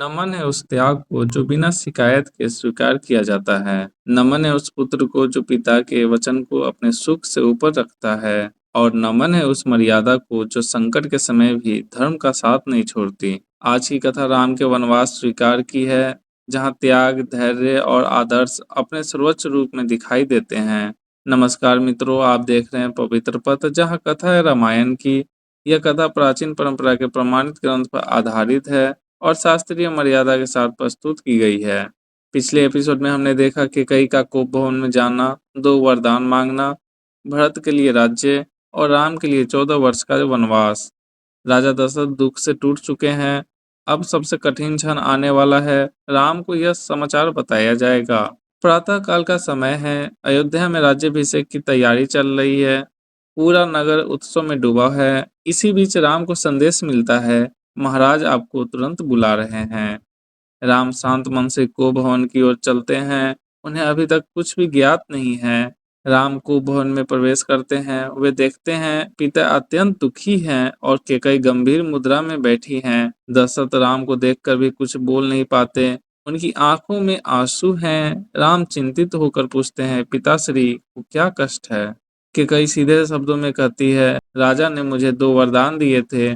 नमन है उस त्याग को जो बिना शिकायत के स्वीकार किया जाता है। नमन है उस पुत्र को जो पिता के वचन को अपने सुख से ऊपर रखता है। और नमन है उस मर्यादा को जो संकट के समय भी धर्म का साथ नहीं छोड़ती। आज की कथा राम के वनवास स्वीकार की है, जहाँ त्याग, धैर्य और आदर्श अपने सर्वोच्च रूप में दिखाई देते हैं। नमस्कार मित्रों, आप देख रहे हैं पवित्र पथ, जहाँ कथा है रामायण की। यह कथा प्राचीन परंपरा के प्रमाणित ग्रंथ पर आधारित है और शास्त्रीय मर्यादा के साथ प्रस्तुत की गई है। पिछले एपिसोड में हमने देखा कि कई का कोप भवन में जाना, दो वरदान मांगना, भरत के लिए राज्य और राम के लिए 14 वर्ष का वनवास। राजा दशरथ दुख से टूट चुके हैं। अब सबसे कठिन क्षण आने वाला है। राम को यह समाचार बताया जाएगा। प्रातः काल का समय है। अयोध्या में राज्याभिषेक की तैयारी चल रही है। पूरा नगर उत्सव में डूबा है। इसी बीच राम को संदेश मिलता है, महाराज आपको तुरंत बुला रहे हैं। राम शांत मन से को भवन की ओर चलते हैं। उन्हें अभी तक कुछ भी ज्ञात नहीं है। राम को भवन में प्रवेश करते हैं। वे देखते हैं पिता अत्यंत दुखी हैं और केकई गंभीर मुद्रा में बैठी हैं। दशरथ राम को देखकर भी कुछ बोल नहीं पाते। उनकी आंखों में आंसू हैं। राम चिंतित होकर पूछते हैं, पिताश्री को क्या कष्ट है? केकई सीधे शब्दों में कहती है, राजा ने मुझे दो वरदान दिए थे।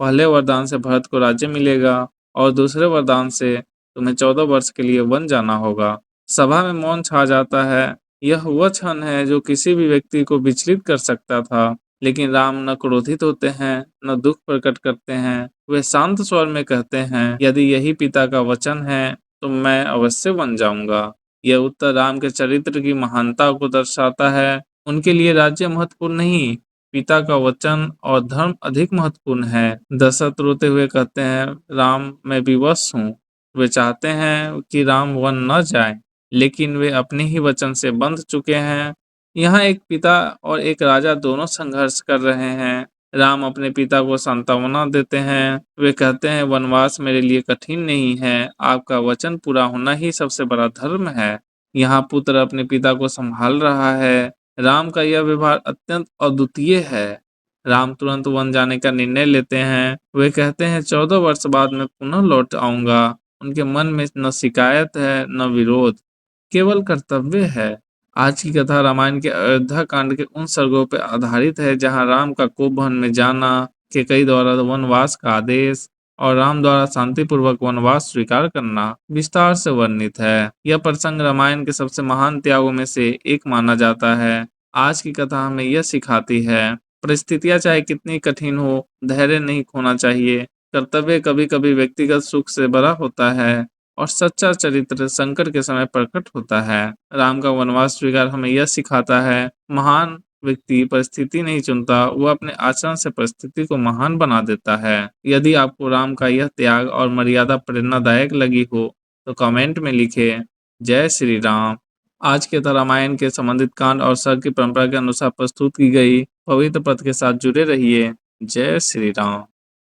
पहले वरदान से भरत को राज्य मिलेगा और दूसरे वरदान से तुम्हें 14 वर्ष के लिए वन जाना होगा। सभा में मौन छा जाता है। यह वह क्षण है जो किसी भी व्यक्ति को विचलित कर सकता था। लेकिन राम न क्रोधित होते हैं, न दुख प्रकट करते हैं। वे शांत स्वर में कहते हैं, यदि यही पिता का वचन है तो मैं अवश्य बन जाऊंगा। यह उत्तर राम के चरित्र की महानता को दर्शाता है। उनके लिए राज्य महत्वपूर्ण नहीं, पिता का वचन और धर्म अधिक महत्वपूर्ण है। दशरथ रोते हुए कहते हैं, राम मैं विवश हूँ। वे चाहते हैं कि राम वन न जाए, लेकिन वे अपने ही वचन से बंध चुके हैं। यहाँ एक पिता और एक राजा दोनों संघर्ष कर रहे हैं। राम अपने पिता को सांत्वना देते हैं। वे कहते हैं, वनवास मेरे लिए कठिन नहीं है, आपका वचन पूरा होना ही सबसे बड़ा धर्म है। यहाँ पुत्र अपने पिता को संभाल रहा है। राम का यह व्यवहार अत्यंत अद्वितीय है। राम तुरंत वन जाने का निर्णय लेते हैं। वे कहते हैं, 14 वर्ष बाद मैं पुनः लौट आऊंगा। उनके मन में न शिकायत है न विरोध, केवल कर्तव्य है। आज की कथा रामायण के अयोध्या कांड के उन सर्गों पर आधारित है, जहां राम का कोप भवन में जाना, केकई द्वारा वनवास का आदेश और राम द्वारा शांतिपूर्वक वनवास स्वीकार करना विस्तार से वर्णित है। यह प्रसंग रामायण के सबसे महान त्यागों में से एक माना जाता है। आज की कथा हमें यह सिखाती है, परिस्थितियां चाहे कितनी कठिन हो, धैर्य नहीं खोना चाहिए। कर्तव्य कभी कभी व्यक्तिगत सुख से बड़ा होता है और सच्चा चरित्र संकट के समय प्रकट होता है। राम का वनवास स्वीकार हमें यह सिखाता है, महान व्यक्ति परिस्थिति नहीं चुनता, वह अपने आचरण से परिस्थिति को महान बना देता है। यदि आपको राम का यह त्याग और मर्यादा प्रेरणादायक लगी हो तो कमेंट में लिखें, जय श्री राम। आज के रामायण के संबंधित कांड और सर्ग की परंपरा के अनुसार प्रस्तुत की गई पवित्र पथ के साथ जुड़े रहिए। जय श्री राम।